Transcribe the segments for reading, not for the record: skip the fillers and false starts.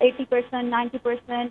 80%, 90%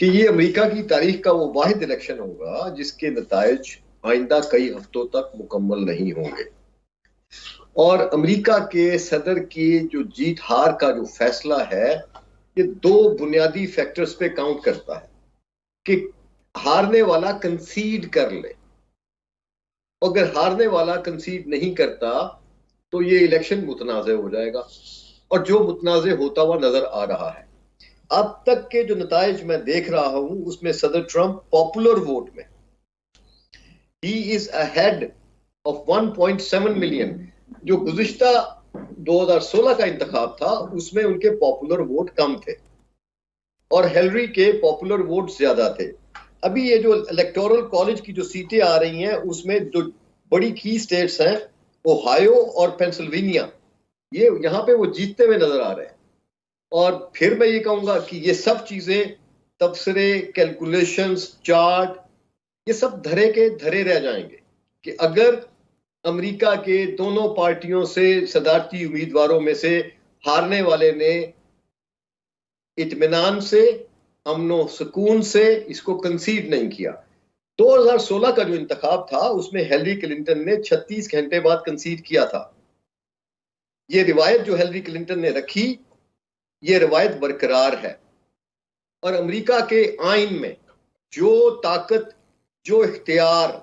کہ یہ امریکہ کی تاریخ کا وہ واحد الیکشن ہوگا جس کے نتائج آئندہ کئی ہفتوں تک مکمل نہیں ہوں گے، اور امریکہ کے صدر کی جو جیت ہار کا جو فیصلہ ہے یہ دو بنیادی فیکٹرز پہ کاؤنٹ کرتا ہے کہ ہارنے والا کنسیڈ کر لے، اگر ہارنے والا کنسیڈ نہیں کرتا تو یہ الیکشن متنازع ہو جائے گا، اور جو متنازع ہوتا ہوا نظر آ رہا ہے۔ اب تک کے جو نتائج میں دیکھ رہا ہوں اس میں صدر ٹرمپ پاپولر ووٹ میں ہی از اہیڈ آف 1.7 ملین۔ جو گزشتہ 2016 کا انتخاب تھا اس میں ان کے پاپولر ووٹ کم تھے اور ہیلری کے پاپولر ووٹ زیادہ تھے۔ ابھی یہ جو الیکٹورل کالج کی جو سیٹیں آ رہی ہیں اس میں جو بڑی کی سٹیٹس ہیں اوہایو اور پینسلوینیا، یہاں پہ وہ جیتتے ہوئے نظر آ رہے ہیں، اور پھر میں یہ کہوں گا کہ یہ سب چیزیں تبصرے، کیلکولیشنز، چارٹ، یہ سب دھرے کے دھرے رہ جائیں گے کہ اگر امریکہ کے دونوں پارٹیوں سے صدارتی امیدواروں میں سے ہارنے والے نے اطمینان سے، امن و سکون سے اس کو کنسیڈ نہیں کیا۔ 2016 کا جو انتخاب تھا اس میں ہیلری کلنٹن نے 36 گھنٹے بعد کنسیڈ کیا تھا۔ یہ روایت جو ہیلری کلنٹن نے رکھی یہ روایت برقرار ہے، اور امریکہ کے آئین میں جو طاقت، جو اختیار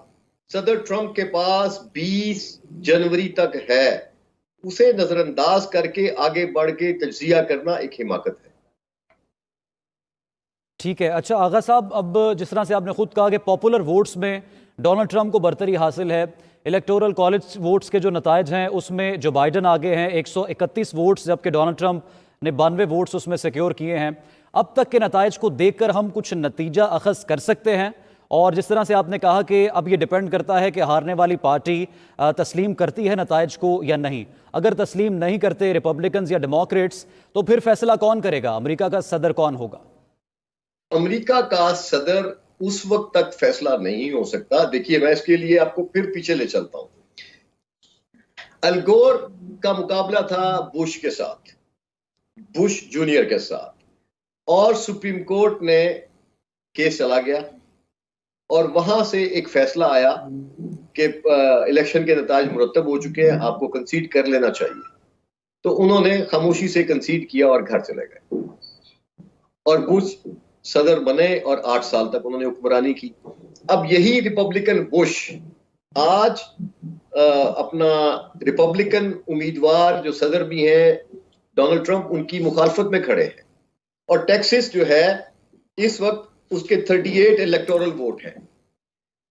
صدر ٹرمپ کے پاس 20 جنوری تک ہے اسے نظر انداز کر کے آگے بڑھ کے تجزیہ کرنا ایک حماقت ہے۔ ٹھیک ہے، اچھا آغا صاحب، اب جس طرح سے آپ نے خود کہا کہ پاپولر ووٹس میں ڈونلڈ ٹرمپ کو برتری حاصل ہے، الیکٹورل کالج ووٹس کے جو نتائج ہیں اس میں جو بائیڈن آگے ہیں 131 ووٹس، جبکہ ڈونلڈ ٹرمپ نے 92 ووٹس اس میں سیکیور کیے ہیں۔ اب تک کے نتائج کو دیکھ کر ہم کچھ نتیجہ اخذ کر سکتے ہیں؟ اور جس طرح سے آپ نے کہا کہ اب یہ ڈیپینڈ کرتا ہے کہ ہارنے والی پارٹی تسلیم کرتی ہے نتائج کو یا نہیں، اگر تسلیم نہیں کرتے ریپبلکنز یا ڈیموکریٹس تو پھر فیصلہ کون کرے گا؟ امریکہ کا صدر کون ہوگا؟ امریکہ کا صدر اس وقت تک فیصلہ نہیں ہو سکتا۔ دیکھیے میں اس کے لیے آپ کو پھر پیچھے لے چلتا ہوں۔ الگور کا مقابلہ تھا بش کے ساتھ، بش جونیئر کے ساتھ، اور سپریم کورٹ نے کیس چلا گیا اور وہاں سے ایک فیصلہ آیا کہ الیکشن کے نتائج مرتب ہو چکے ہیں، آپ کو کنسیڈ کر لینا چاہیے۔ تو انہوں نے خاموشی سے کنسیڈ کیا اور گھر چلے گئے، اور بش صدر بنے اور 8 سال تک انہوں نے حکمرانی کی۔ اب یہی ریپبلکن بش آج اپنا ریپبلکن امیدوار جو صدر بھی ہیں ڈونلڈ ٹرمپ، ان کی مخالفت میں کھڑے ہیں، اور ٹیکسس جو ہے اس وقت اس کے 38 الیکٹورل ووٹ ہیں،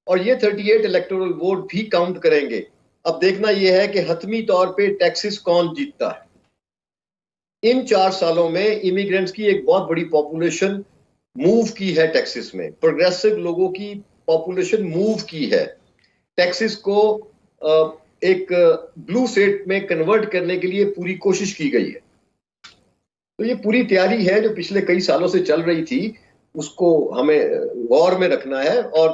اور یہ 38 الیکٹورل ووٹ بھی کاؤنٹ کریں گے۔ اب دیکھنا یہ ہے کہ حتمی طور پہ ٹیکسس کون جیتتا ہے۔ ان 4 سالوں میں امیگرینٹس کی ایک بہت بڑی پاپولیشن موو کی ہے ٹیکسس میں، پروگریسو لوگوں کی پاپولیشن موو کی ہے، ٹیکسس کو ایک بلو اسٹیٹ میں کنورٹ کرنے کے لیے پوری کوشش کی گئی ہے۔ تو یہ پوری تیاری ہے جو پچھلے کئی سالوں سے چل رہی تھی، اس کو ہمیں غور میں رکھنا ہے، اور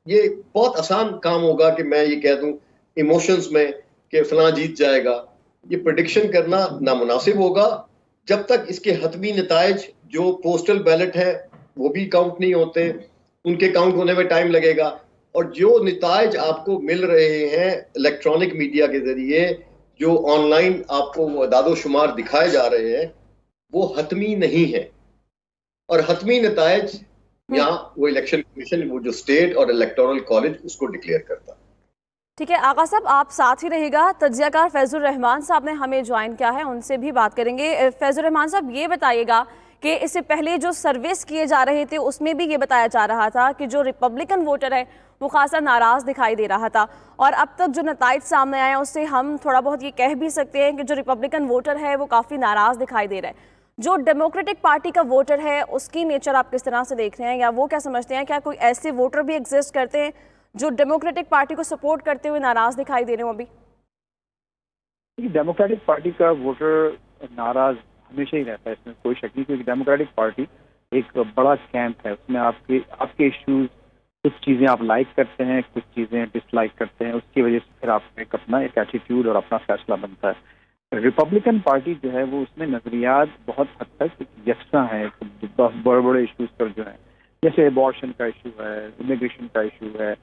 یہ بہت آسان کام ہوگا کہ میں یہ کہہ دوں ایموشنز میں کہ فلاں جیت جائے گا۔ یہ پریڈکشن کرنا نامناسب ہوگا جب تک اس کے حتمی نتائج جو پوسٹل بیلٹ ہیں وہ بھی کاؤنٹ نہیں ہوتے، ان کے کاؤنٹ ہونے میں ٹائم لگے گا، اور جو نتائج آپ کو مل رہے ہیں الیکٹرانک میڈیا کے ذریعے، جو آن لائن آپ کو وہ اعداد و شمار دکھائے جا رہے ہیں وہ حتمی نہیں ہے، اور حتمی نتائج یہاں وہ الیکشن کمیشن، وہ جو اسٹیٹ اور الیکٹورل کالج اس کو ڈکلیئر کرتا ہے۔ ٹھیک ہے آغا صاحب، آپ ساتھ ہی رہے گا، تجزیہ کار فیض الرحمان صاحب نے ہمیں جوائن کیا ہے، ان سے بھی بات کریں گے۔ فیض الرحمان صاحب یہ بتائیے گا کہ اس سے پہلے جو سرویس کیے جا رہے تھے اس میں بھی یہ بتایا جا رہا تھا کہ جو ریپبلکن ووٹر ہے وہ خاصا ناراض دکھائی دے رہا تھا، اور اب تک جو نتائج سامنے آئے ہیں اس سے ہم تھوڑا بہت یہ کہہ بھی سکتے ہیں کہ جو ریپبلکن ووٹر ہے وہ کافی ناراض دکھائی دے رہا ہے۔ جو ڈیموکریٹک پارٹی کا ووٹر ہے اس کی نیچر آپ کس طرح سے دیکھ رہے ہیں، یا وہ کیا سمجھتے ہیں، کیا کوئی ایسے ووٹر بھی ایگزسٹ کرتے ہیں جو ڈیموکریٹک پارٹی کو سپورٹ کرتے ہوئے ناراض دکھائی دے رہے ہوں؟ ابھی ڈیموکریٹک پارٹی کا ووٹر ناراض ہمیشہ ہی رہتا ہے، اس میں کوئی شک نہیں، کیونکہ ڈیموکریٹک پارٹی ایک بڑا کیمپ ہے، اس میں آپ کے ایشوز، کچھ چیزیں آپ لائک کرتے ہیں، کچھ چیزیں ڈس لائک کرتے ہیں، اس کی وجہ سے پھر آپ ایک اپنا ایک ایٹیٹیوڈ اور اپنا فیصلہ بنتا ہے۔ ریپبلکن پارٹی جو ہے وہ اس میں نظریات بہت حد تک یکساں ہیں، بڑے بڑے ایشوز پر جو ہیں، جیسے ایبارشن کا ایشو ہے، امیگریشن کا ایشو ہے،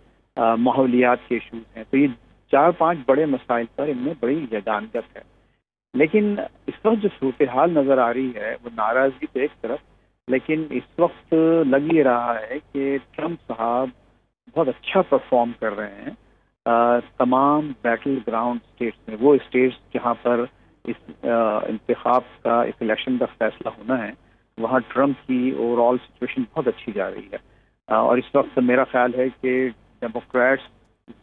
ماحولیات کے ایشوز ہیں. تو یہ 4-5 بڑے مسائل پر ان میں بڑی یگانگت ہے. لیکن اس وقت جو صورتحال نظر آ رہی ہے وہ ناراضگی تو ایک طرف، لیکن اس وقت لگ یہ رہا ہے کہ ٹرمپ صاحب بہت اچھا پرفارم کر رہے ہیں تمام بیٹل گراؤنڈ اسٹیٹس میں. وہ اسٹیٹس جہاں پر اس انتخاب کا، اس الیکشن کا فیصلہ ہونا ہے، وہاں ٹرمپ کی اوور آل سچویشن بہت اچھی جا رہی ہے. اور اس وقت میرا خیال ہے کہ ڈیموکریٹس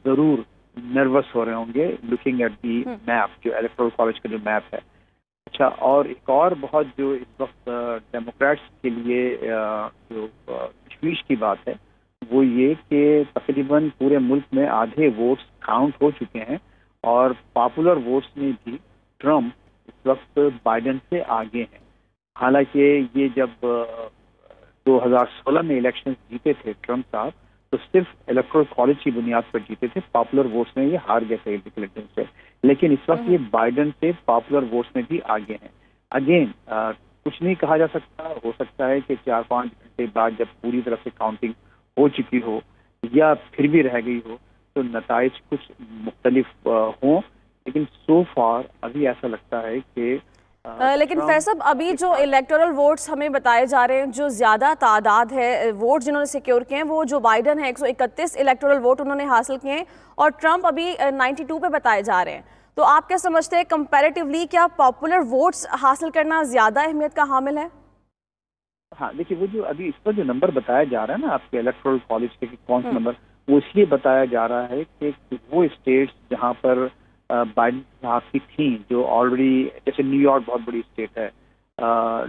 ضرور نروس ہو رہے ہوں گے لوکنگ ایٹ دی میپ، جو الیکٹورل کالج کا جو میپ ہے. اچھا، اور ایک اور بہت جو اس وقت ڈیموکریٹس کے لیے جو تشویش کی بات ہے وہ یہ کہ تقریباً پورے ملک میں آدھے ووٹس کاؤنٹ ہو چکے ہیں اور پاپولر ووٹس میں بھی ٹرمپ اس وقت بائیڈن سے آگے ہیں. حالانکہ یہ جب 2016 میں الیکشن جیتے تھے ٹرمپ صاحب تو صرف الیکٹورل کالج کی بنیاد پر جیتے تھے، پاپولر ووٹس میں یہ ہار گئے تھے کلنٹن سے. لیکن اس وقت یہ بائیڈن سے پاپولر ووٹس میں بھی آگے ہیں. اگین کچھ نہیں کہا جا سکتا، ہو سکتا ہے کہ 4-5 گھنٹے بعد جب پوری طرح سے کاؤنٹنگ ہو چکی ہو یا پھر بھی رہ گئی ہو تو نتائج کچھ مختلف ہوں. لیکن سو فار ابھی ایسا لگتا ہے کہ لیکن فیصل ابھی جو الیکٹورل ووٹس ہمیں بتائے جا رہے ہیں، جو زیادہ تعداد ہے ووٹ جنہوں نے سیکیور کیے ہیں وہ جو بائیڈن ہے 131 الیکٹورل ووٹ انہوں نے حاصل کیے ہیں اور ٹرمپ ابھی 92 پہ بتائے جا رہے ہیں. تو آپ کیا سمجھتے ہیں کمپیریٹیولی کیا پاپولر ووٹس حاصل کرنا زیادہ اہمیت کا حامل ہے؟ ہاں دیکھیے، وہ جو ابھی اس پر جو نمبر بتایا جا رہا ہے نا آپ کے الیکٹورل کالج کے کون سا نمبر، وہ اس لیے بتایا جا رہا ہے کہ وہ اسٹیٹس جہاں پر بائیڈن صاحب کی تھیں، جو آلریڈی جیسے نیو یارک بہت بڑی اسٹیٹ ہے،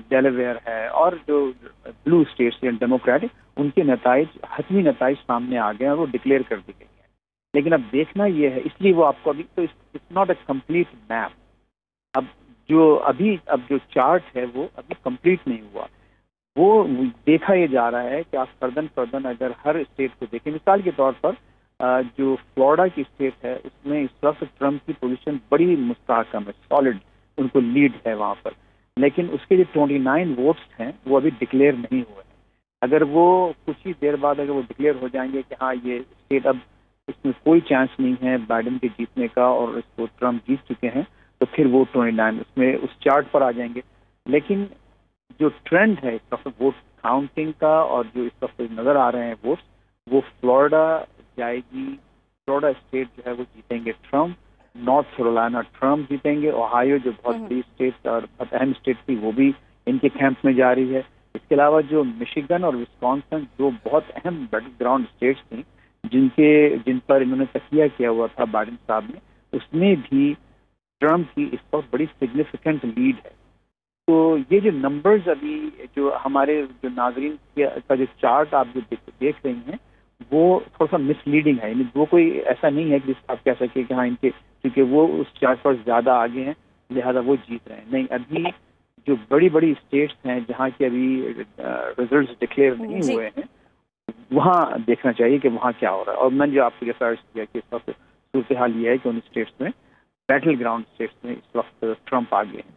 ڈیلاویئر ہے، اور جو بلو اسٹیٹس ہیں ڈیموکریٹک، ان کے نتائج، حتمی نتائج سامنے آ گئے ہیں اور وہ ڈکلیئر کر دی گئی ہیں. لیکن اب دیکھنا یہ ہے، اس لیے وہ آپ کو ابھی تو it's not a complete map. اب جو چارٹ ہے وہ ابھی کمپلیٹ نہیں ہوا. وہ دیکھا یہ جا رہا ہے کہ آپ فردن اگر ہر اسٹیٹ کو دیکھیں، مثال کے طور پر جو فلوریڈا کی اسٹیٹ ہے اس میں اس وقت ٹرمپ کی پوزیشن بڑی مستحکم ہے، سالڈ ان کو لیڈ ہے وہاں پر. لیکن اس کے جو 29 ووٹس ہیں وہ ابھی ڈکلیئر نہیں ہوئے ہیں. اگر وہ کچھ ہی دیر بعد اگر وہ ڈکلیئر ہو جائیں گے کہ ہاں یہ اسٹیٹ اب اس میں کوئی چانس نہیں ہے بائیڈن کے جیتنے کا اور اس کو ٹرمپ جیت چکے ہیں، تو پھر وہ 29 اس میں اس چارٹ پر آ جائیں گے. لیکن جو ٹرینڈ ہے اس وقت ووٹ کاؤنٹنگ کا اور جو اس وقت نظر آ رہے ہیں ووٹس، وہ فلوریڈا جائے گی، فلوریڈا اسٹیٹ جو ہے وہ جیتیں گے ٹرمپ، نارتھ کیرولینا ٹرمپ جیتیں گے، اوہایو جو بہت بڑی اسٹیٹ اور بہت اہم اسٹیٹ تھی وہ بھی ان کے کیمپ میں جا رہی ہے. اس کے علاوہ جو مشیگن اور وسکانسن جو بہت اہم بیٹل گراؤنڈ اسٹیٹس تھیں جن پر انہوں نے تکیہ کیا ہوا تھا بائیڈن صاحب نے، اس میں بھی ٹرمپ کی اس وقت بڑی سگنیفیکنٹ لیڈ ہے. تو یہ جو نمبرز ابھی جو ہمارے جو ناظرین کا جو چارٹ آپ جو دیکھ رہی ہیں وہ تھوڑا سا مس لیڈنگ ہے. یعنی وہ کوئی ایسا نہیں ہے کہ جس آپ کہہ سکیں کہ ہاں ان کے کیونکہ وہ اس چارٹ پر زیادہ آگے ہیں لہذا وہ جیت رہے ہیں. نہیں، ابھی جو بڑی بڑی اسٹیٹس ہیں جہاں کے ابھی ریزلٹس ڈکلیئر نہیں ہوئے ہیں وہاں دیکھنا چاہیے کہ وہاں کیا ہو رہا ہے. اور میں نے جو آپ کو جیسا عرض کیا کہ اس وقت صورتحال یہ ہے کہ ان اسٹیٹس میں بیٹل گراؤنڈ اسٹیٹس میں اس وقت ٹرمپ آگے ہیں.